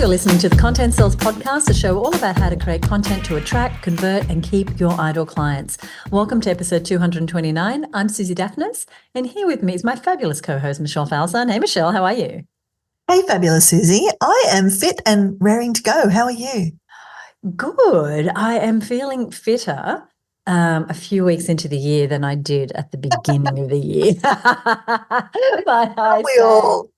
You're listening to the Content Sales Podcast, a show all about how to create content to attract, convert, and keep your ideal clients. Welcome to episode 229. I'm Suzi Dafnis, and here with me is my fabulous co-host, Michelle Falzon. Hey, Michelle, how are you? Hey, fabulous Suzi. I am fit and raring to go. How are you? Good. I am feeling fitter a few weeks into the year than I did at the beginning of the year. But I We all.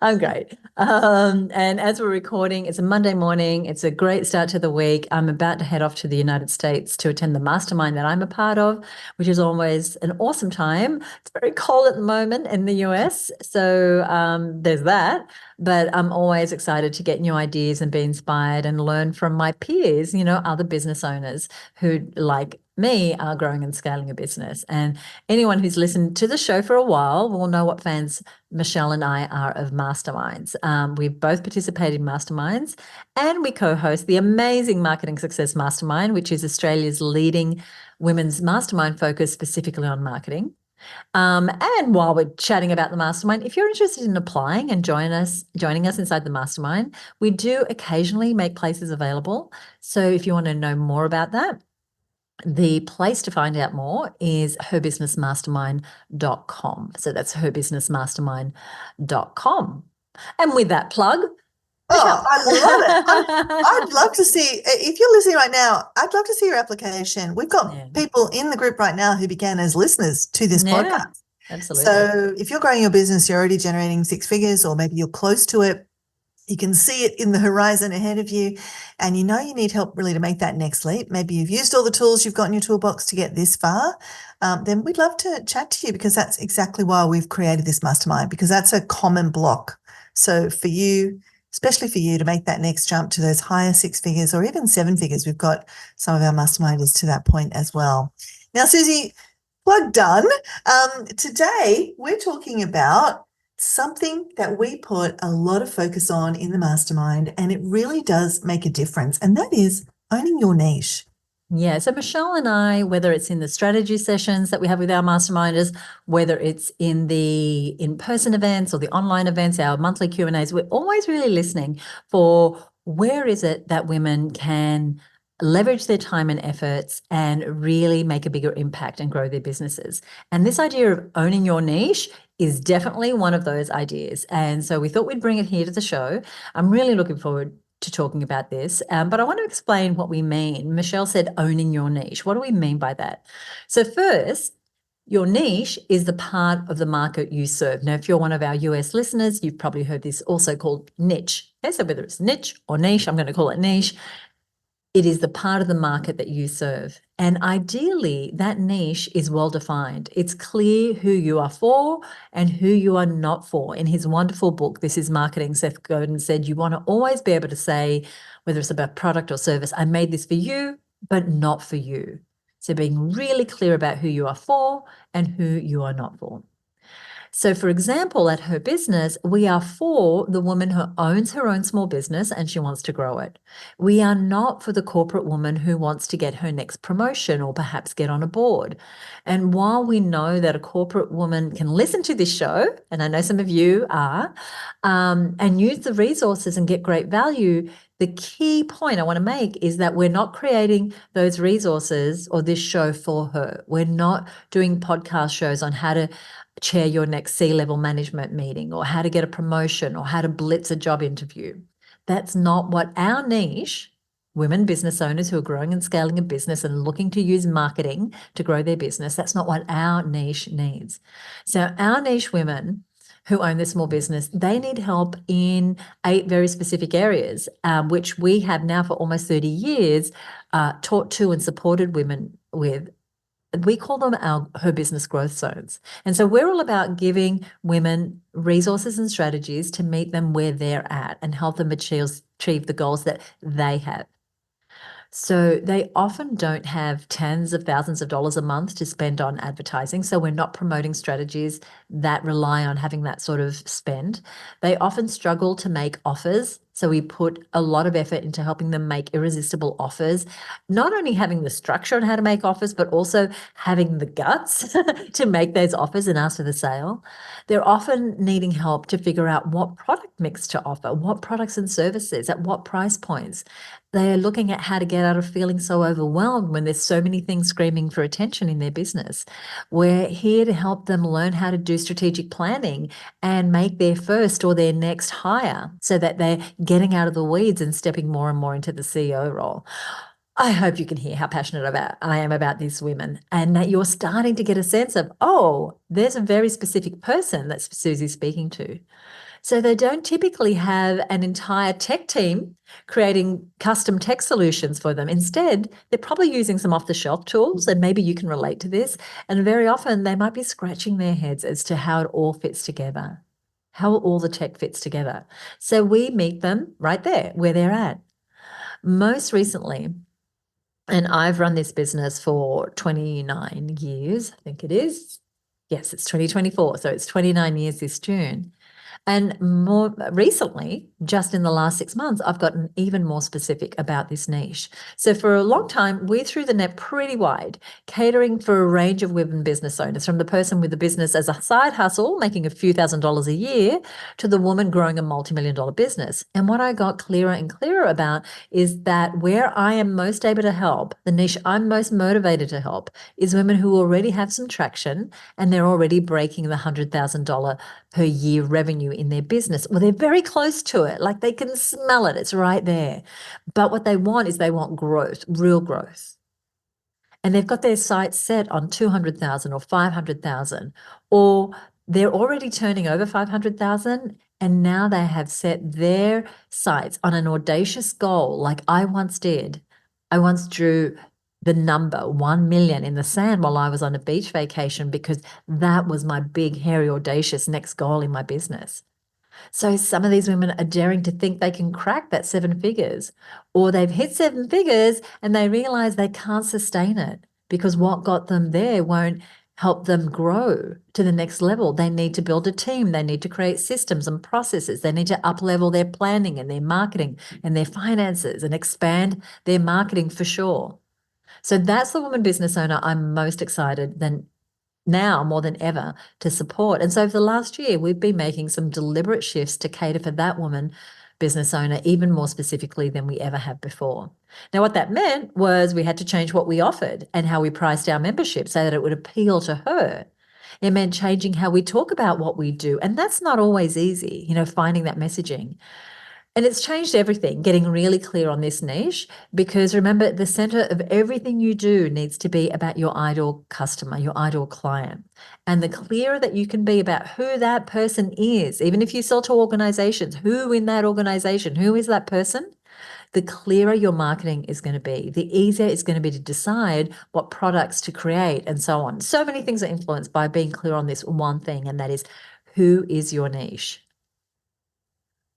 I'm great. And as we're recording, it's a Monday morning. It's a great start to the week. I'm about to head off to the United States to attend the mastermind that I'm a part of, which is always an awesome time. It's very cold at the moment in the US, so there's that. But I'm always excited to get new ideas and be inspired and learn from my peers, other business owners who, like me, are growing and scaling a business. And anyone who's listened to the show for a while will know what fans Michelle and I are of masterminds. We've both participated in masterminds, and we co-host the amazing Marketing Success Mastermind, which is Australia's leading women's mastermind focused specifically on marketing. And while we're chatting about the mastermind, if you're interested in applying and joining us inside the mastermind, we do occasionally make places available. So if you want to know more about that, the place to find out more is herbusinessmastermind.com. So that's herbusinessmastermind.com. And with that plug, Oh, I love it. I'd love to see, if you're listening right now, I'd love to see your application. We've got people in the group right now who began as listeners to this podcast. Absolutely. So if you're growing your business, you're already generating six figures, or maybe you're close to it. You can see it in the horizon ahead of you, and you know you need help really to make that next leap. Maybe you've used all the tools you've got in your toolbox to get this far. Then we'd love to chat to you, because that's exactly why we've created this mastermind, because that's a common block. So for you, especially for you, to make that next jump to those higher six figures or even seven figures, we've got some of our masterminders to that point as well. Now, Suzi, plug done. Today we're talking about something that we put a lot of focus on in the mastermind, and it really does make a difference, and that is owning your niche. Yeah, so Michelle and I, whether it's in the strategy sessions that we have with our masterminders, whether it's in the in-person events or the online events, our monthly Q&As, we're always really listening for where is it that women can leverage their time and efforts and really make a bigger impact and grow their businesses. And this idea of owning your niche is definitely one of those ideas. And so we thought we'd bring it here to the show. I'm really looking forward to talking about this, but I want to explain what we mean. Michelle said owning your niche. What do we mean by that? So first, your niche is the part of the market you serve. Now, if you're one of our US listeners, you've probably heard this also called niche. Okay, so whether it's niche or niche, I'm going to call it niche. It is the part of the market that you serve. And ideally, that niche is well defined. It's clear who you are for and who you are not for. In his wonderful book, This is Marketing, Seth Godin said, you want to always be able to say, whether it's about product or service, I made this for you, but not for you. So being really clear about who you are for and who you are not for. So, for example, at Her Business, we are for the woman who owns her own small business and she wants to grow it. We are not for the corporate woman who wants to get her next promotion or perhaps get on a board. And while we know that a corporate woman can listen to this show, and I know some of you are, and use the resources and get great value, the key point I want to make is that we're not creating those resources or this show for her. We're not doing podcast shows on how to chair your next C-level management meeting or how to get a promotion or how to blitz a job interview. That's not what our niche, women business owners who are growing and scaling a business and looking to use marketing to grow their business, that's not what our niche needs. So our niche women who own their small business, they need help in 8 very specific areas, which we have now for almost 30 years taught to and supported women with. We call them Her Business Growth Zones. And so we're all about giving women resources and strategies to meet them where they're at and help them achieve the goals that they have. So they often don't have tens of thousands of dollars a month to spend on advertising. So we're not promoting strategies that rely on having that sort of spend. They often struggle to make offers. So we put a lot of effort into helping them make irresistible offers, not only having the structure on how to make offers, but also having the guts to make those offers and ask for the sale. They're often needing help to figure out what product mix to offer, what products and services, at what price points. They are looking at how to get out of feeling so overwhelmed when there's so many things screaming for attention in their business. We're here to help them learn how to do strategic planning and make their first or their next hire so that they're getting out of the weeds and stepping more and more into the CEO role. I hope you can hear how passionate I am about these women, and that you're starting to get a sense of, oh, there's a very specific person that Suzi's speaking to. So they don't typically have an entire tech team creating custom tech solutions for them. Instead, they're probably using some off-the-shelf tools, and maybe you can relate to this. And very often they might be scratching their heads as to how it all fits together, how all the tech fits together. So we meet them right there where they're at. Most recently, and I've run this business for 29 years, I think it is. Yes, it's 2024, so it's 29 years this June. And more recently, just in the last 6 months, I've gotten even more specific about this niche. So for a long time, we threw the net pretty wide, catering for a range of women business owners, from the person with the business as a side hustle, making a few $1,000s a year, to the woman growing a multi-million-dollar business. And what I got clearer and clearer about is that where I am most able to help, the niche I'm most motivated to help, is women who already have some traction and they're already breaking the $100,000 per year revenue in their business. Well, they're very close to it, like they can smell it, it's right there. But what they want is they want growth, real growth. And they've got their sights set on 200,000 or 500,000, or they're already turning over 500,000, and now they have set their sights on an audacious goal, like I once did. I once drew the number 1 million in the sand while I was on a beach vacation, because that was my big, hairy, audacious next goal in my business. So some of these women are daring to think they can crack that 7 figures, or they've hit 7 figures and they realize they can't sustain it because what got them there won't help them grow to the next level. They need to build a team. They need to create systems and processes. They need to up-level their planning and their marketing and their finances and expand their marketing for sure. So that's the woman business owner I'm most excited than now more than ever to support. And so over the last year, we've been making some deliberate shifts to cater for that woman business owner even more specifically than we ever have before. Now, what that meant was we had to change what we offered and how we priced our membership so that it would appeal to her. It meant changing how we talk about what we do. And that's not always easy, finding that messaging. And it's changed everything, getting really clear on this niche, because remember, the center of everything you do needs to be about your ideal customer, your ideal client. And the clearer that you can be about who that person is, even if you sell to organizations, who in that organization, who is that person, the clearer your marketing is going to be, the easier it's going to be to decide what products to create and so on. So many things are influenced by being clear on this one thing, and that is, who is your niche?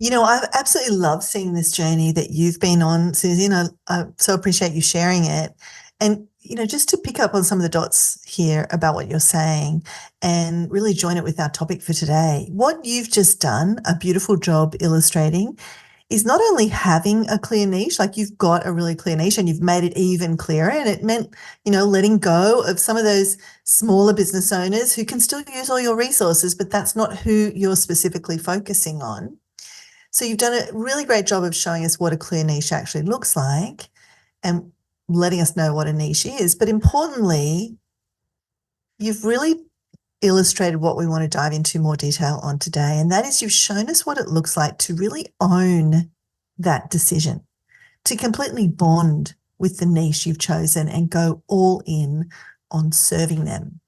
I absolutely love seeing this journey that you've been on, Suzi, and I so appreciate you sharing it. And, just to pick up on some of the dots here about what you're saying and really join it with our topic for today, what you've just done a beautiful job illustrating is not only having a clear niche, like you've got a really clear niche and you've made it even clearer. And it meant, letting go of some of those smaller business owners who can still use all your resources, but that's not who you're specifically focusing on. So you've done a really great job of showing us what a clear niche actually looks like and letting us know what a niche is. But importantly, you've really illustrated what we want to dive into more detail on today. And that is, you've shown us what it looks like to really own that decision, to completely bond with the niche you've chosen and go all in on serving them.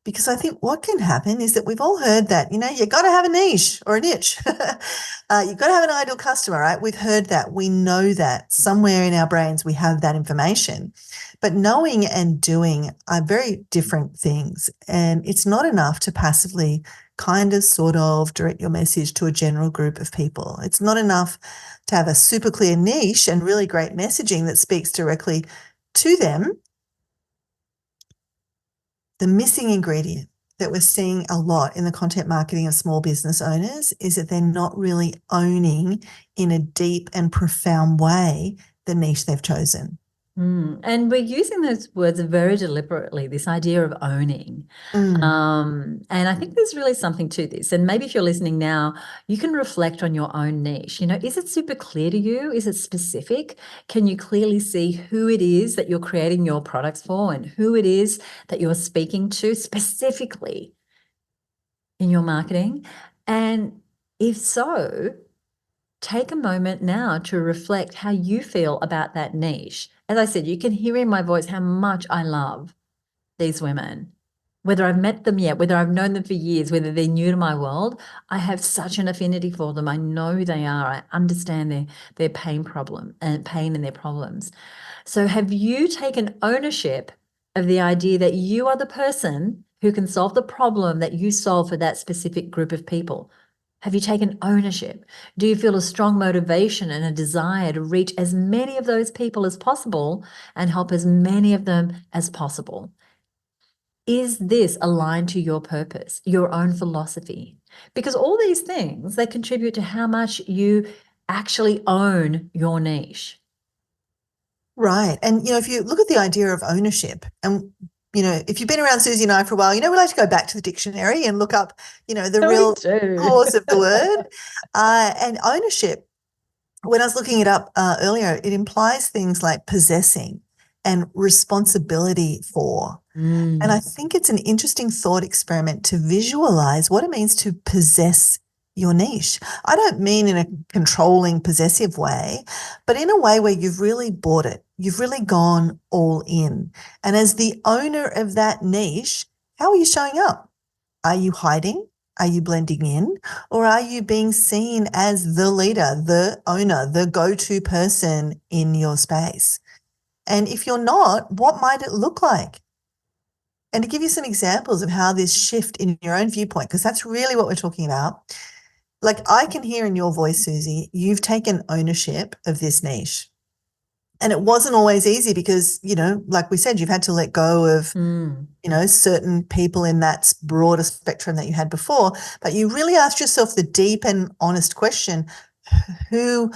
Because I think what can happen is that we've all heard that, you got to have a niche or a niche. You've got to have an ideal customer, right? We've heard that. We know that somewhere in our brains we have that information. But knowing and doing are very different things. And it's not enough to passively kind of sort of direct your message to a general group of people. It's not enough to have a super clear niche and really great messaging that speaks directly to them. The missing ingredient, that we're seeing a lot in the content marketing of small business owners is that they're not really owning in a deep and profound way the niche they've chosen. And we're using those words very deliberately, this idea of owning. And I think there's really something to this. And maybe if you're listening now, you can reflect on your own niche. You know, is it super clear to you? Is it specific? Can you clearly see who it is that you're creating your products for and who it is that you're speaking to specifically in your marketing? And if so, take a moment now to reflect how you feel about that niche. As I said, you can hear in my voice how much I love these women. Whether I've met them yet, whether I've known them for years, whether they're new to my world, I have such an affinity for them. I know who they are. I understand their pain and their problems. So have you taken ownership of the idea that you are the person who can solve the problem that you solve for that specific group of people? Have you taken ownership? Do you feel a strong motivation and a desire to reach as many of those people as possible and help as many of them as possible? Is this aligned to your purpose, your own philosophy? Because all these things, they contribute to how much you actually own your niche. Right. And, if you look at the idea of ownership and, if you've been around Suzi and I for a while, we like to go back to the dictionary and look up, the real cause of the word. And ownership, when I was looking it up earlier, it implies things like possessing and responsibility for. And I think it's an interesting thought experiment to visualize what it means to possess your niche. I don't mean in a controlling, possessive way, but in a way where you've really bought it. You've really gone all in. And as the owner of that niche, how are you showing up? Are you hiding? Are you blending in? Or are you being seen as the leader, the owner, the go-to person in your space? And if you're not, what might it look like? And to give you some examples of how this shift in your own viewpoint, because that's really what we're talking about. Like I can hear in your voice, Suzi, you've taken ownership of this niche. And it wasn't always easy because, like we said, you've had to let go of, certain people in that broader spectrum that you had before. But you really asked yourself the deep and honest question, who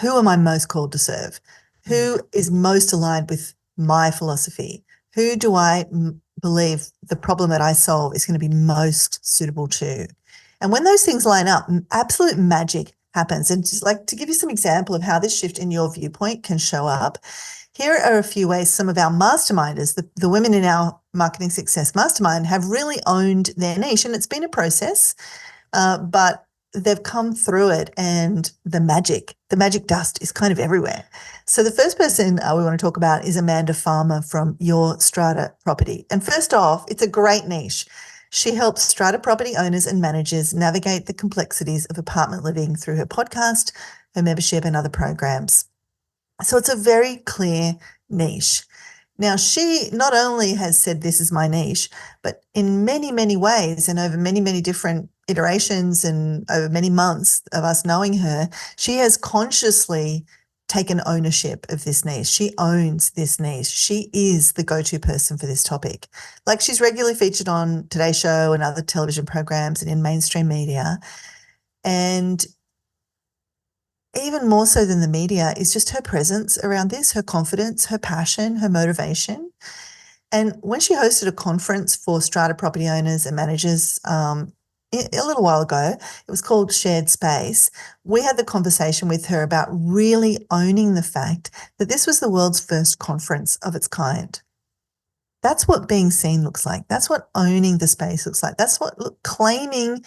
am I most called to serve? Who is most aligned with my philosophy? Who do I believe the problem that I solve is going to be most suitable to? And when those things line up, absolute magic happens. And just like to give you some example of how this shift in your viewpoint can show up, here are a few ways some of our masterminders, the women in our Marketing Success Mastermind, have really owned their niche. And it's been a process, but they've come through it, and the magic dust is kind of everywhere. So the first person we want to talk about is Amanda Farmer from Your Strata Property. And first off, it's a great niche. She helps strata property owners and managers navigate the complexities of apartment living through her podcast, her membership, and other programs. So it's a very clear niche. Now, she not only has said this is my niche, but in many, many ways and over many, many different iterations and over many months of us knowing her, she has consciously taken ownership of this niche. She owns this niche. She is the go-to person for this topic. Like she's regularly featured on Today Show and other television programs and in mainstream media. And even more so than the media is just her presence around this, her confidence, her passion, her motivation. And when she hosted a conference for strata property owners and managers a little while ago, it was called Shared Space. We had the conversation with her about really owning the fact that this was the world's first conference of its kind. That's what being seen looks like. That's what owning the space looks like. That's what claiming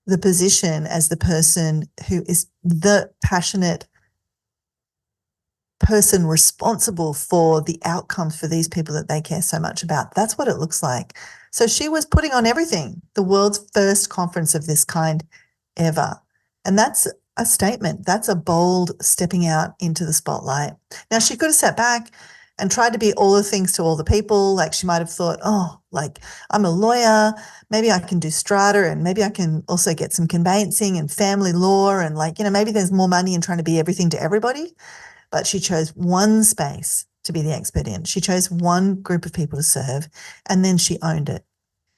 the position as the person who is the passionate person responsible for the outcomes for these people that they care so much about. That's what it looks like. So she was putting on everything, the world's first conference of this kind ever. And that's a statement. That's a bold stepping out into the spotlight. Now, she could have sat back and tried to be all the things to all the people. Like she might have thought, I'm a lawyer, maybe I can do strata and maybe I can also get some conveyancing and family law and maybe there's more money in trying to be everything to everybody. But she chose one space to be the expert in. She chose one group of people to serve, and then she owned it.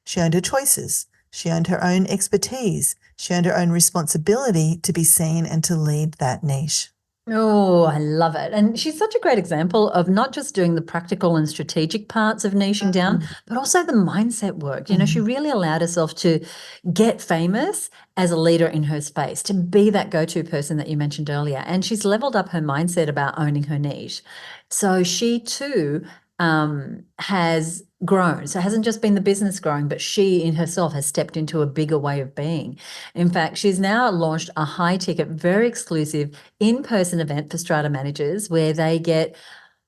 She owned her choices. She owned her own expertise. She owned her own responsibility to be seen and to lead that niche. Oh, I love it. And she's such a great example of not just doing the practical and strategic parts of niching down, but also the mindset work. You know, she really allowed herself to get famous as a leader in her space, to be that go-to person that you mentioned earlier. And she's leveled up her mindset about owning her niche. So she too has grown. So it hasn't just been the business growing, but she in herself has stepped into a bigger way of being. In fact, she's now launched a high ticket, very exclusive in-person event for strata managers where they get,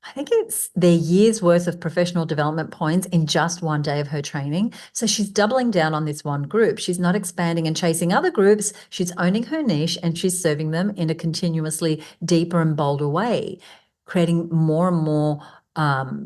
I think it's their year's worth of professional development points in just one day of her training. So she's doubling down on this one group. She's not expanding and chasing other groups. She's owning her niche and she's serving them in a continuously deeper and bolder way, creating more and more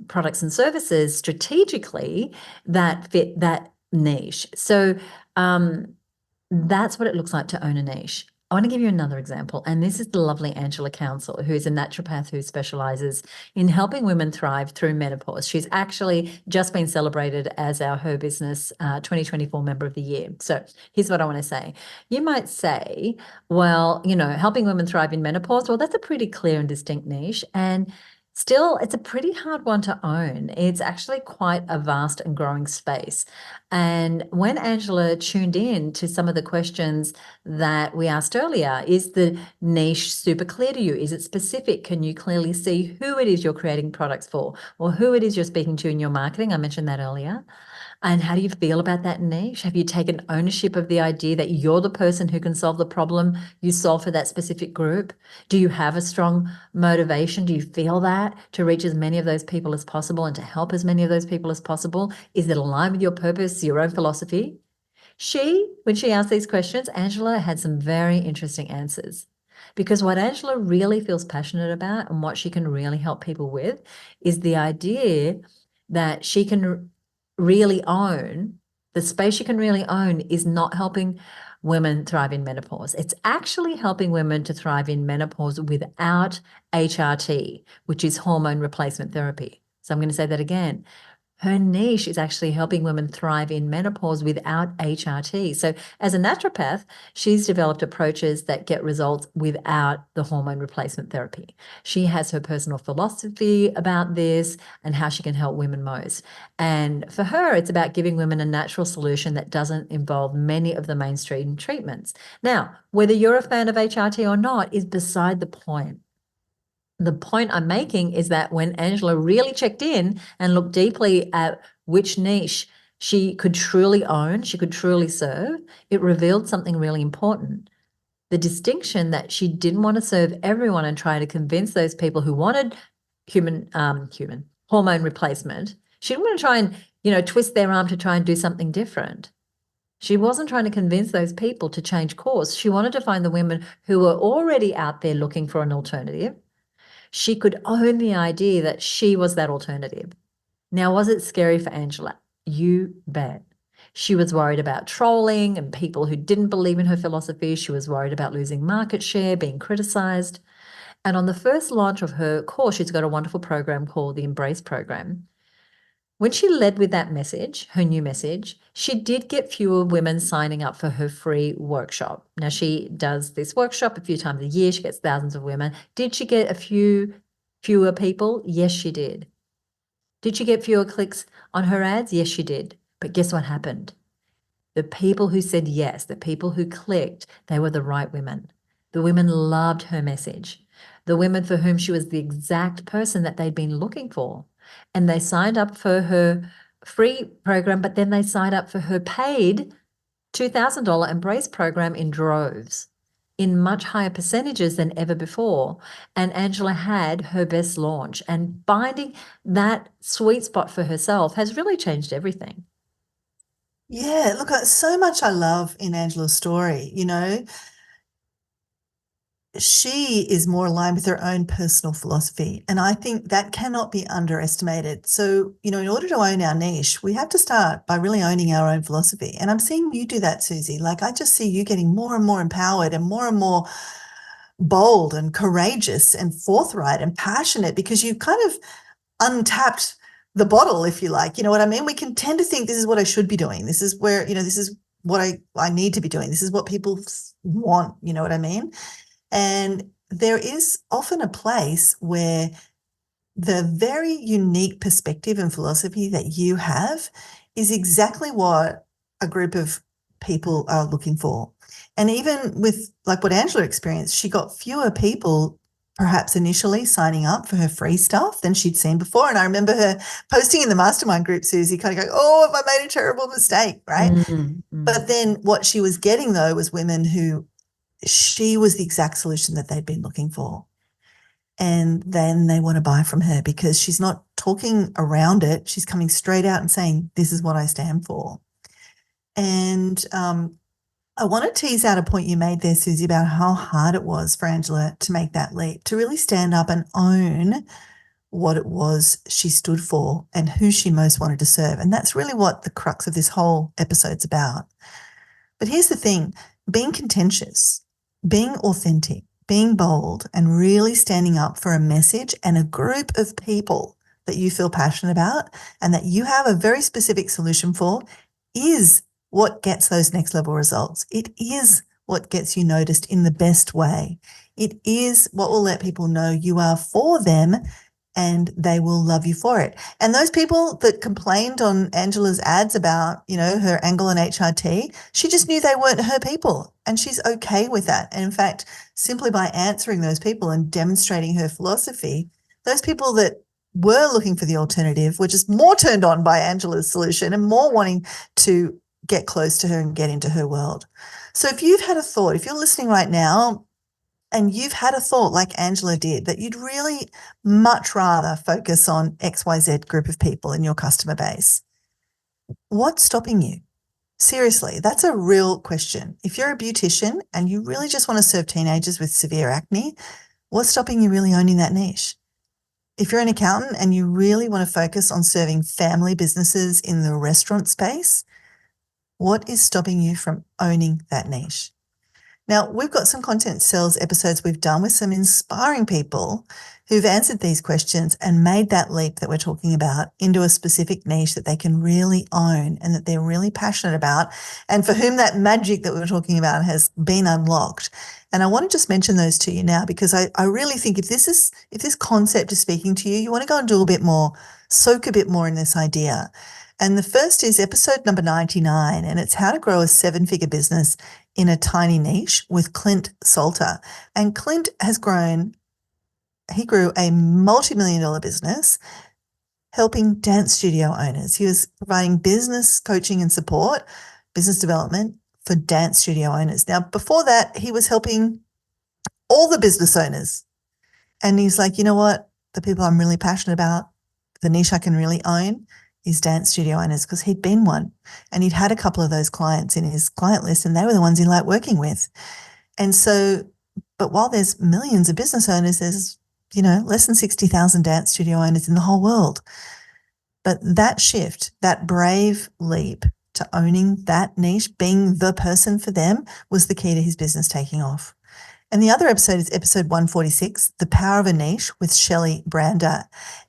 products and services strategically that fit that niche. So that's what it looks like to own a niche. I want to give you another example, and this is the lovely Angela Council, who is a naturopath who specializes in helping women thrive through menopause. She's actually just been celebrated as our Her Business 2024 Member of the Year. So here's what I want to say. You might say, well, you know, helping women thrive in menopause, well, that's a pretty clear and distinct niche. And still, it's a pretty hard one to own. It's actually quite a vast and growing space. And when Angela tuned in to some of the questions that we asked earlier, is the niche super clear to you? Is it specific? Can you clearly see who it is you're creating products for or who it is you're speaking to in your marketing? I mentioned that earlier. And how do you feel about that niche? Have you taken ownership of the idea that you're the person who can solve the problem you solve for that specific group? Do you have a strong motivation? Do you feel that to reach as many of those people as possible and to help as many of those people as possible? Is it aligned with your purpose, your own philosophy? When she asked these questions, Angela had some very interesting answers. Because what Angela really feels passionate about and what she can really help people with is the idea that she can really own, the space she can really own is not helping women thrive in menopause. It's actually helping women to thrive in menopause without HRT, which is hormone replacement therapy. So I'm going to say that again. Her niche is actually helping women thrive in menopause without HRT. So as a naturopath, she's developed approaches that get results without the hormone replacement therapy. She has her personal philosophy about this and how she can help women most. And for her, it's about giving women a natural solution that doesn't involve many of the mainstream treatments. Now, whether you're a fan of HRT or not is beside the point. The point I'm making is that when Angela really checked in and looked deeply at which niche she could truly own, she could truly serve, it revealed something really important. The distinction that she didn't want to serve everyone and try to convince those people who wanted human hormone replacement. She didn't want to try and, twist their arm to try and do something different. She wasn't trying to convince those people to change course. She wanted to find the women who were already out there looking for an alternative. She could own the idea that she was that alternative. Now, was it scary for Angela? You bet. She was worried about trolling and people who didn't believe in her philosophy. She was worried about losing market share, being criticized. And on the first launch of her course, she's got a wonderful program called the Embrace Program. When she led with that message, her new message, she did get fewer women signing up for her free workshop. Now, she does this workshop a few times a year. She gets thousands of women. Did she get fewer people? Yes, she did. Did she get fewer clicks on her ads? Yes, she did. But guess what happened? The people who said yes, the people who clicked, they were the right women. The women loved her message. The women for whom she was the exact person that they'd been looking for. And they signed up for her free program, but then they signed up for her paid $2,000 Embrace program in droves, in much higher percentages than ever before. And Angela had her best launch, and finding that sweet spot for herself has really changed everything. Yeah, look, so much I love in Angela's story. She is more aligned with her own personal philosophy. And I think that cannot be underestimated. So, in order to own our niche, we have to start by really owning our own philosophy. And I'm seeing you do that, Suzi. Like, I just see you getting more and more empowered and more bold and courageous and forthright and passionate because you've kind of untapped the bottle, if you like. You know what I mean? We can tend to think this is what I should be doing. This is where, this is what I need to be doing. This is what people want. You know what I mean? And there is often a place where the very unique perspective and philosophy that you have is exactly what a group of people are looking for. And even with like what Angela experienced, she got fewer people perhaps initially signing up for her free stuff than she'd seen before. And I remember her posting in the mastermind group, Suzi, kind of going, oh, have I made a terrible mistake, right? But then what she was getting, though, was women who she was the exact solution that they'd been looking for. And then they want to buy from her because she's not talking around it. She's coming straight out and saying, this is what I stand for. And I want to tease out a point you made there, Suzi, about how hard it was for Angela to make that leap, to really stand up and own what it was she stood for and who she most wanted to serve. And that's really what the crux of this whole episode's about. But here's the thing, being contentious, being authentic, being bold, and really standing up for a message and a group of people that you feel passionate about and that you have a very specific solution for is what gets those next level results. It is what gets you noticed in the best way. It is what will let people know you are for them and they will love you for it. And those people that complained on Angela's ads about, her angle on HRT, she just knew they weren't her people and she's okay with that. And in fact, simply by answering those people and demonstrating her philosophy, those people that were looking for the alternative were just more turned on by Angela's solution and more wanting to get close to her and get into her world. So if you've had a thought, if you're listening right now and you've had a thought like Angela did, that you'd really much rather focus on XYZ group of people in your customer base, what's stopping you? Seriously, that's a real question. If you're a beautician and you really just want to serve teenagers with severe acne, what's stopping you really owning that niche? If you're an accountant and you really want to focus on serving family businesses in the restaurant space, what is stopping you from owning that niche? Now, we've got some content sales episodes we've done with some inspiring people who've answered these questions and made that leap that we're talking about into a specific niche that they can really own and that they're really passionate about and for whom that magic that we were talking about has been unlocked. And I want to just mention those to you now because I really think if this concept is speaking to you, you want to go and do a bit more, soak a bit more in this idea. And the first is episode number 99, and it's how to grow a 7-figure business in a tiny niche with Clint Salter. And Clint he grew a multi-million-dollar business helping dance studio owners. He was providing business coaching and support, business development for dance studio owners. Now, before that, he was helping all the business owners. And he's like, you know what? The people I'm really passionate about, the niche I can really own is dance studio owners, because he'd been one and he'd had a couple of those clients in his client list and they were the ones he liked working with. And so, but while there's millions of business owners, there's, less than 60,000 dance studio owners in the whole world. But that shift, that brave leap to owning that niche, being the person for them, was the key to his business taking off. And the other episode is episode 146, The Power of a Niche with Shelley Brander.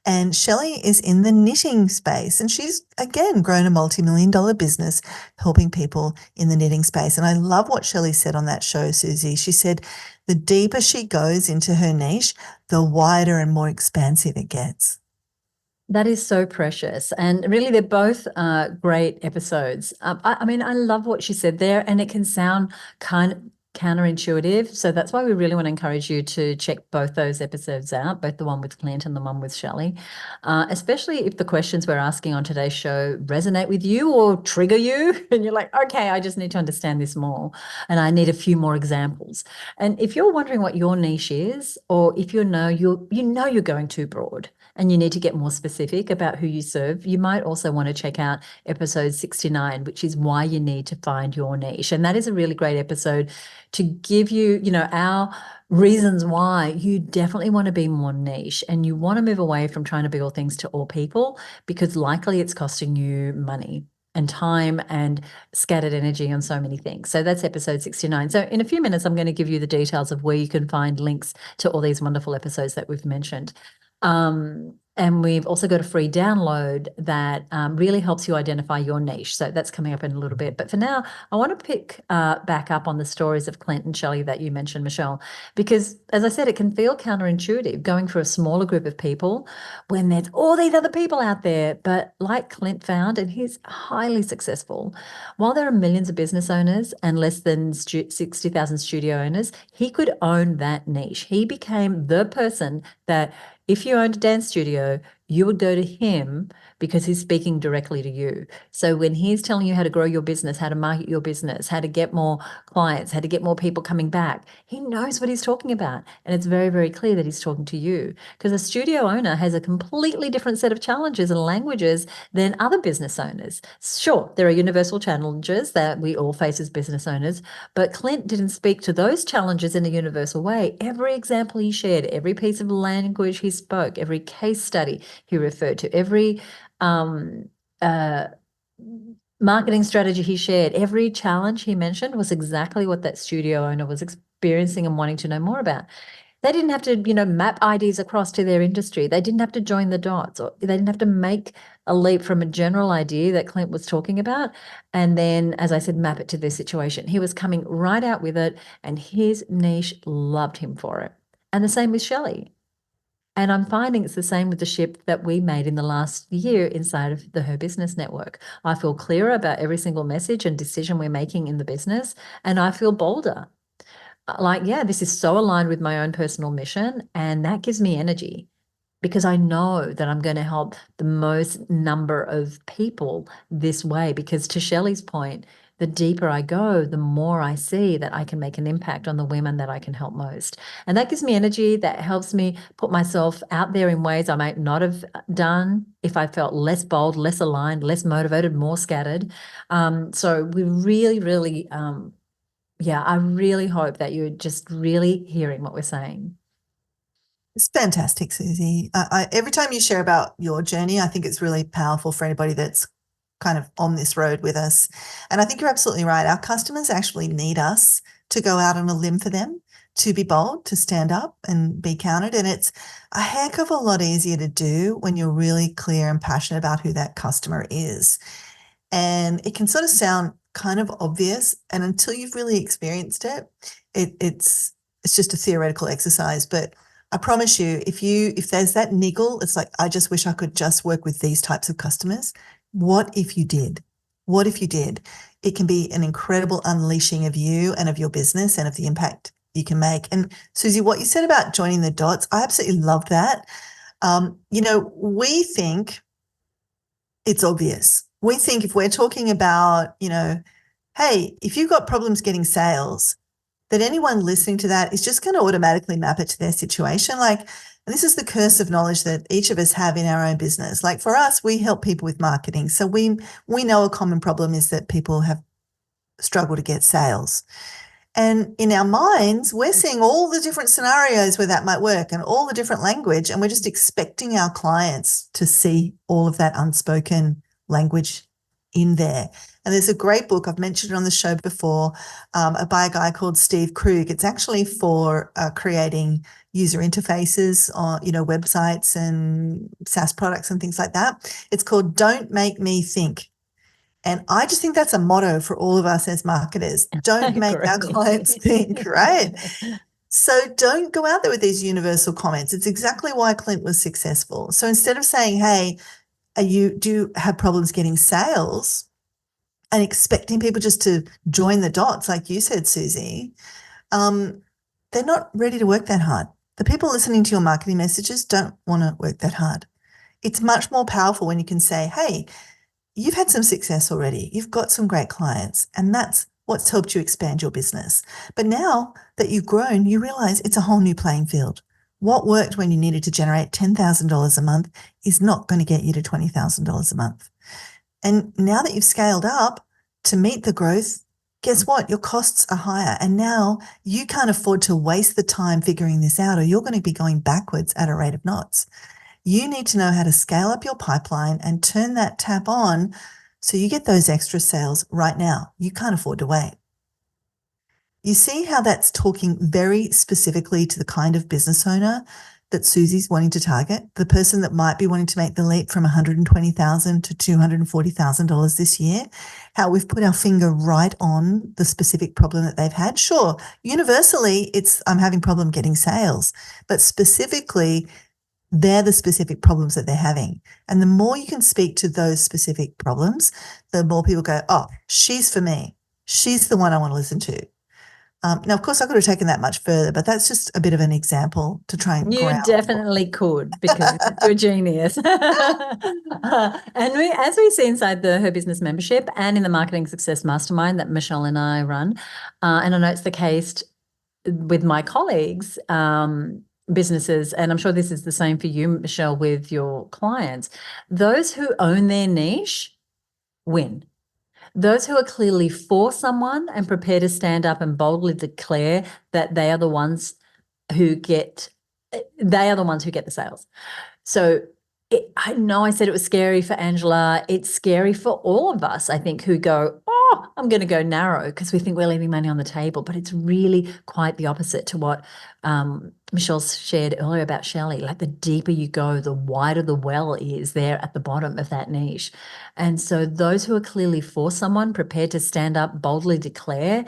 And Shelley is in the knitting space and she's, again, grown a multi-million-dollar business helping people in the knitting space. And I love what Shelley said on that show, Suzi. She said, the deeper she goes into her niche, the wider and more expansive it gets. That is so precious. And really, they're both great episodes. I mean, I love what she said there, and it can sound kind of counterintuitive. So that's why we really want to encourage you to check both those episodes out, both the one with Clint and the one with Shelley, especially if the questions we're asking on today's show resonate with you or trigger you and you're like, okay, I just need to understand this more and I need a few more examples. And if you're wondering what your niche is, or if you're going too broad and you need to get more specific about who you serve, you might also want to check out episode 69, which is why you need to find your niche. And that is a really great episode to give you, our reasons why you definitely want to be more niche and you want to move away from trying to be all things to all people, because likely it's costing you money and time and scattered energy on so many things. So that's episode 69. So in a few minutes, I'm going to give you the details of where you can find links to all these wonderful episodes that we've mentioned. And we've also got a free download that really helps you identify your niche. So that's coming up in a little bit. But for now, I want to pick back up on the stories of Clint and Shelley that you mentioned, Michelle, because as I said, it can feel counterintuitive going for a smaller group of people when there's all these other people out there. But like Clint found, and he's highly successful, while there are millions of business owners and less than 60,000 studio owners, he could own that niche. He became the person that if you owned a dance studio, you would go to him because he's speaking directly to you. So when he's telling you how to grow your business, how to market your business, how to get more clients, how to get more people coming back, he knows what he's talking about. And it's very, very clear that he's talking to you, because a studio owner has a completely different set of challenges and languages than other business owners. Sure, there are universal challenges that we all face as business owners, but Clint didn't speak to those challenges in a universal way. Every example he shared, every piece of language he spoke, every case study he referred to, every marketing strategy he shared, every challenge he mentioned was exactly what that studio owner was experiencing and wanting to know more about. They didn't have to, map ideas across to their industry. They didn't have to join the dots, or they didn't have to make a leap from a general idea that Clint was talking about and then, as I said, map it to their situation. He was coming right out with it, and his niche loved him for it. And the same with Shelley. And I'm finding it's the same with the shift that we made in the last year inside of the Her Business Network. I feel clearer about every single message and decision we're making in the business, and I feel bolder. Like, yeah, this is so aligned with my own personal mission, and that gives me energy because I know that I'm going to help the most number of people this way. Because to Shelley's point, the deeper I go, the more I see that I can make an impact on the women that I can help most. And that gives me energy. That helps me put myself out there in ways I might not have done if I felt less bold, less aligned, less motivated, more scattered. So we really, really, I really hope that you're just really hearing what we're saying. It's fantastic, Suzi. Every time you share about your journey, I think it's really powerful for anybody that's kind of on this road with us. And I think you're absolutely right. Our customers actually need us to go out on a limb for them, to be bold, to stand up and be counted. And it's a heck of a lot easier to do when you're really clear and passionate about who that customer is. And it can sort of sound kind of obvious. And until you've really experienced it, it's just a theoretical exercise. But I promise you, if there's that niggle, it's like, I just wish I could just work with these types of customers. What if you did? What if you did? It can be an incredible unleashing of you and of your business and of the impact you can make. And Suzi, what you said about joining the dots, I absolutely loved that. We think it's obvious. We think if we're talking about, hey, if you've got problems getting sales, that anyone listening to that is just going to automatically map it to their situation. And this is the curse of knowledge that each of us have in our own business. Like for us, we help people with marketing. So we know a common problem is that people have struggled to get sales. And in our minds, we're seeing all the different scenarios where that might work and all the different language, and we're just expecting our clients to see all of that unspoken language in there. And there's a great book, I've mentioned it on the show before, by a guy called Steve Krug. It's actually for creating user interfaces on, websites and SaaS products and things like that. It's called Don't Make Me Think. And I just think that's a motto for all of us as marketers. Don't make our clients think, right? So don't go out there with these universal comments. It's exactly why Clint was successful. So instead of saying, hey, do you have problems getting sales, and expecting people just to join the dots, like you said, Suzi, they're not ready to work that hard. The people listening to your marketing messages don't want to work that hard. It's much more powerful when you can say, hey, you've had some success already. You've got some great clients, and that's what's helped you expand your business. But now that you've grown, you realize it's a whole new playing field. What worked when you needed to generate $10,000 a month is not going to get you to $20,000 a month. And now that you've scaled up to meet the growth, guess what? Your costs are higher. And now you can't afford to waste the time figuring this out, or you're going to be going backwards at a rate of knots. You need to know how to scale up your pipeline and turn that tap on so you get those extra sales right now. You can't afford to wait. You see how that's talking very specifically to the kind of business owner that Suzi's wanting to target, the person that might be wanting to make the leap from $120,000 to $240,000 this year, how we've put our finger right on the specific problem that they've had. Sure, universally, it's I'm having problem getting sales, but specifically, they're the specific problems that they're having. And the more you can speak to those specific problems, the more people go, oh, she's for me. She's the one I want to listen to. Now, of course, I could have taken that much further, but that's just a bit of an example to try and You ground. definitely could, because you're a genius. And as we see inside the Her Business membership and in the Marketing Success Mastermind that Michelle and I run, and I know it's the case with my colleagues, businesses, and I'm sure this is the same for you, Michelle, with your clients, those who own their niche win. Those who are clearly for someone and prepare to stand up and boldly declare that they are the ones who get the sales. So I know I said it was scary for Angela. It's scary for all of us, I think, who go, oh, I'm going to go narrow because we think we're leaving money on the table. But it's really quite the opposite to what Michelle shared earlier about Shelley. Like, the deeper you go, the wider the well is there at the bottom of that niche. And so those who are clearly for someone, prepared to stand up, boldly declare,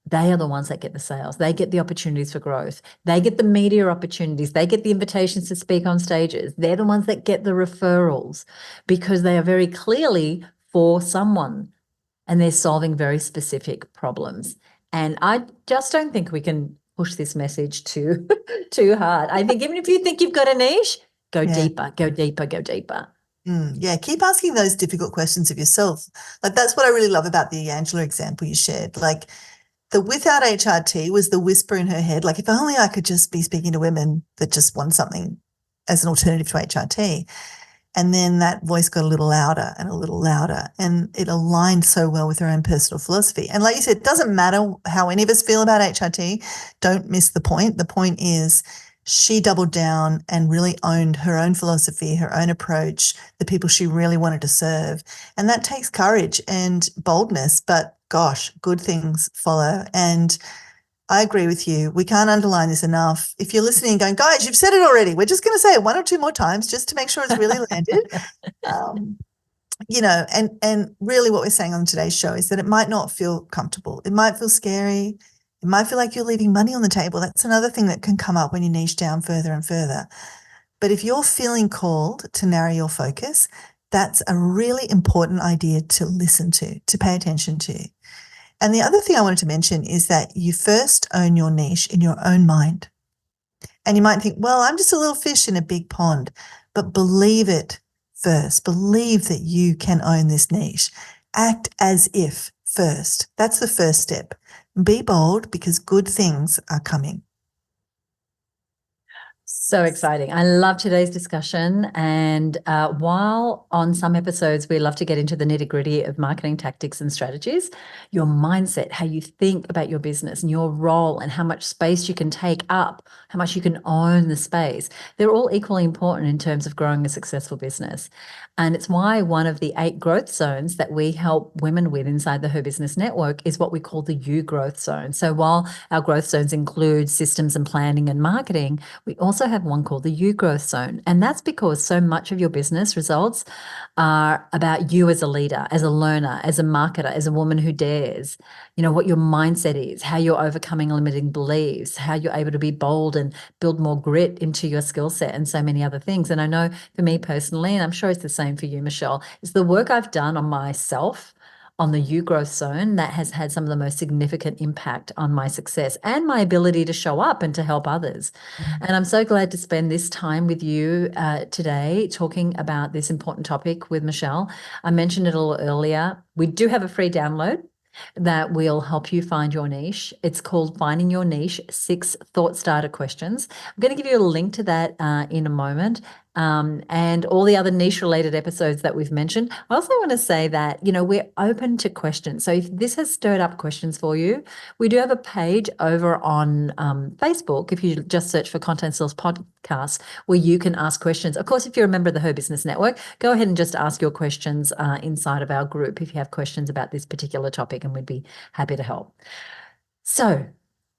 they are the ones that get the sales. They get the opportunities for growth. They get the media opportunities. They get the invitations to speak on stages. They're the ones that get the referrals because they are very clearly for someone and they're solving very specific problems. And I just don't think we can push this message too hard. I think even if you think you've got a niche, go deeper, go deeper, go deeper. Yeah, keep asking those difficult questions of yourself. Like, that's what I really love about the Angela example you shared. Like, the without HRT was the whisper in her head, like, if only I could just be speaking to women that just want something as an alternative to HRT. And then that voice got a little louder and a little louder, and it aligned so well with her own personal philosophy. And like you said, it doesn't matter how any of us feel about HRT. Don't miss the point. The point is she doubled down and really owned her own philosophy, her own approach, the people she really wanted to serve. And that takes courage and boldness, but gosh, good things follow. And I agree with you. We can't underline this enough. If you're listening and going, guys, you've said it already, we're just going to say it 1 or 2 more times just to make sure it's really landed. And really what we're saying on today's show is that it might not feel comfortable. It might feel scary. It might feel like you're leaving money on the table. That's another thing that can come up when you niche down further and further. But if you're feeling called to narrow your focus, that's a really important idea to listen to pay attention to. And the other thing I wanted to mention is that you first own your niche in your own mind. And you might think, well, I'm just a little fish in a big pond, but believe it first. Believe that you can own this niche. Act as if first. That's the first step. Be bold, because good things are coming. So exciting. I love today's discussion. And while on some episodes we love to get into the nitty-gritty of marketing tactics and strategies, your mindset, how you think about your business and your role and how much space you can take up, how much you can own the space, they're all equally important in terms of growing a successful business. And it's why one of the 8 growth zones that we help women with inside the Her Business Network is what we call the U growth zone. So while our growth zones include systems and planning and marketing, we also have one called the U growth zone. And that's because so much of your business results are about you as a leader, as a learner, as a marketer, as a woman who dares, what your mindset is, how you're overcoming limiting beliefs, how you're able to be bold and build more grit into your skill set, and so many other things. And I know for me personally, and I'm sure it's the same for you, Michelle, is the work I've done on myself on the U growth zone that has had some of the most significant impact on my success and my ability to show up and to help others. And I'm so glad to spend this time with you today talking about this important topic with Michelle. I mentioned it a little earlier. We do have a free download that will help you find your niche. It's called Finding Your Niche, 6 Thought Starter Questions. I'm going to give you a link to that in a moment. And all the other niche related episodes that we've mentioned. I also want to say that, we're open to questions. So if this has stirred up questions for you, we do have a page over on Facebook, if you just search for Content Skills Podcast, where you can ask questions. Of course, if you're a member of the Her Business Network, go ahead and just ask your questions inside of our group if you have questions about this particular topic, and we'd be happy to help. So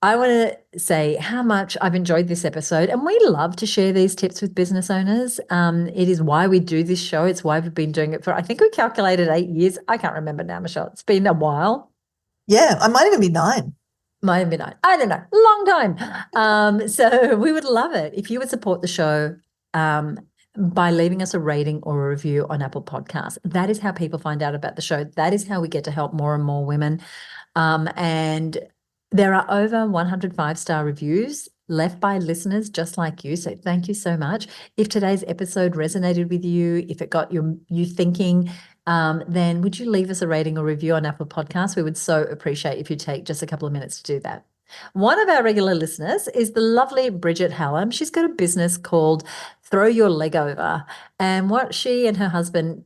I want to say how much I've enjoyed this episode, and we love to share these tips with business owners. It is why we do this show. It's why we've been doing it for, I think we calculated 8 years. I can't remember now, Michelle. It's been a while. Yeah, I might even be 9. Might have been 9. I don't know. Long time. So we would love it if you would support the show by leaving us a rating or a review on Apple Podcasts. That is how people find out about the show. That is how we get to help more and more women. And there are over 100 5-star reviews left by listeners just like you. So thank you so much. If today's episode resonated with you, if it got you thinking, then would you leave us a rating or review on Apple Podcasts? We would so appreciate if you take just a couple of minutes to do that. One of our regular listeners is the lovely Bridget Hallam. She's got a business called Throw Your Leg Over. And what she and her husband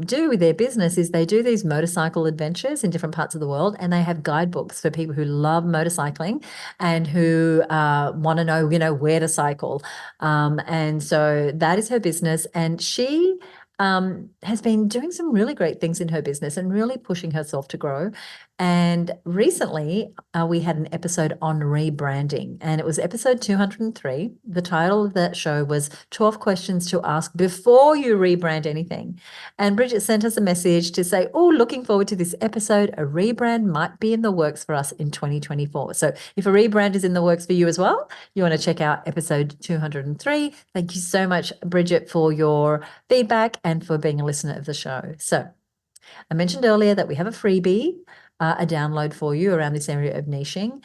do with their business is they do these motorcycle adventures in different parts of the world, and they have guidebooks for people who love motorcycling and who want to know, where to cycle. And so that is her business, and she has been doing some really great things in her business and really pushing herself to grow. And recently, we had an episode on rebranding, and it was episode 203. The title of that show was 12 Questions to Ask Before You Rebrand Anything. And Bridget sent us a message to say, looking forward to this episode. A rebrand might be in the works for us in 2024. So if a rebrand is in the works for you as well, you want to check out episode 203. Thank you so much, Bridget, for your feedback and for being a listener of the show. So I mentioned earlier that we have a freebie, a download for you around this area of niching.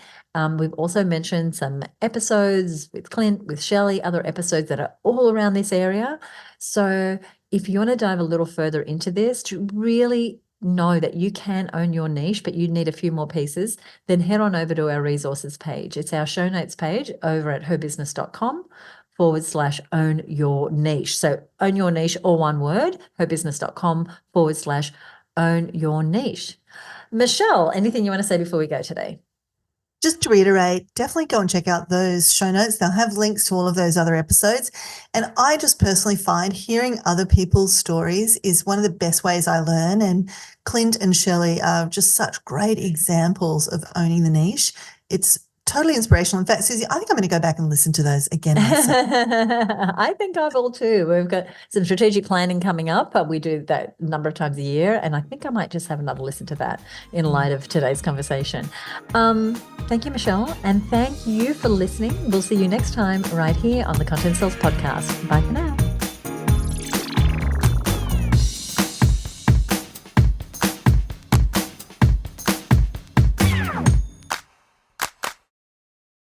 We've also mentioned some episodes with Clint, with Shelley, other episodes that are all around this area. So if you want to dive a little further into this to really know that you can own your niche, but you need a few more pieces, then head on over to our resources page. It's our show notes page over at herbusiness.com/own your niche. So own your niche, all one word, herbusiness.com/own your niche. Michelle, anything you want to say before we go today? Just to reiterate, definitely go and check out those show notes. They'll have links to all of those other episodes. And I just personally find hearing other people's stories is one of the best ways I learn. And Clint and Shelley are just such great examples of owning the niche. It's totally inspirational. In fact, Suzi, I think I'm going to go back and listen to those again myself. I think I will too. We've got some strategic planning coming up, but we do that a number of times a year. And I think I might just have another listen to that in light of today's conversation. Thank you, Michelle. And thank you for listening. We'll see you next time right here on the Content Sells Podcast. Bye for now.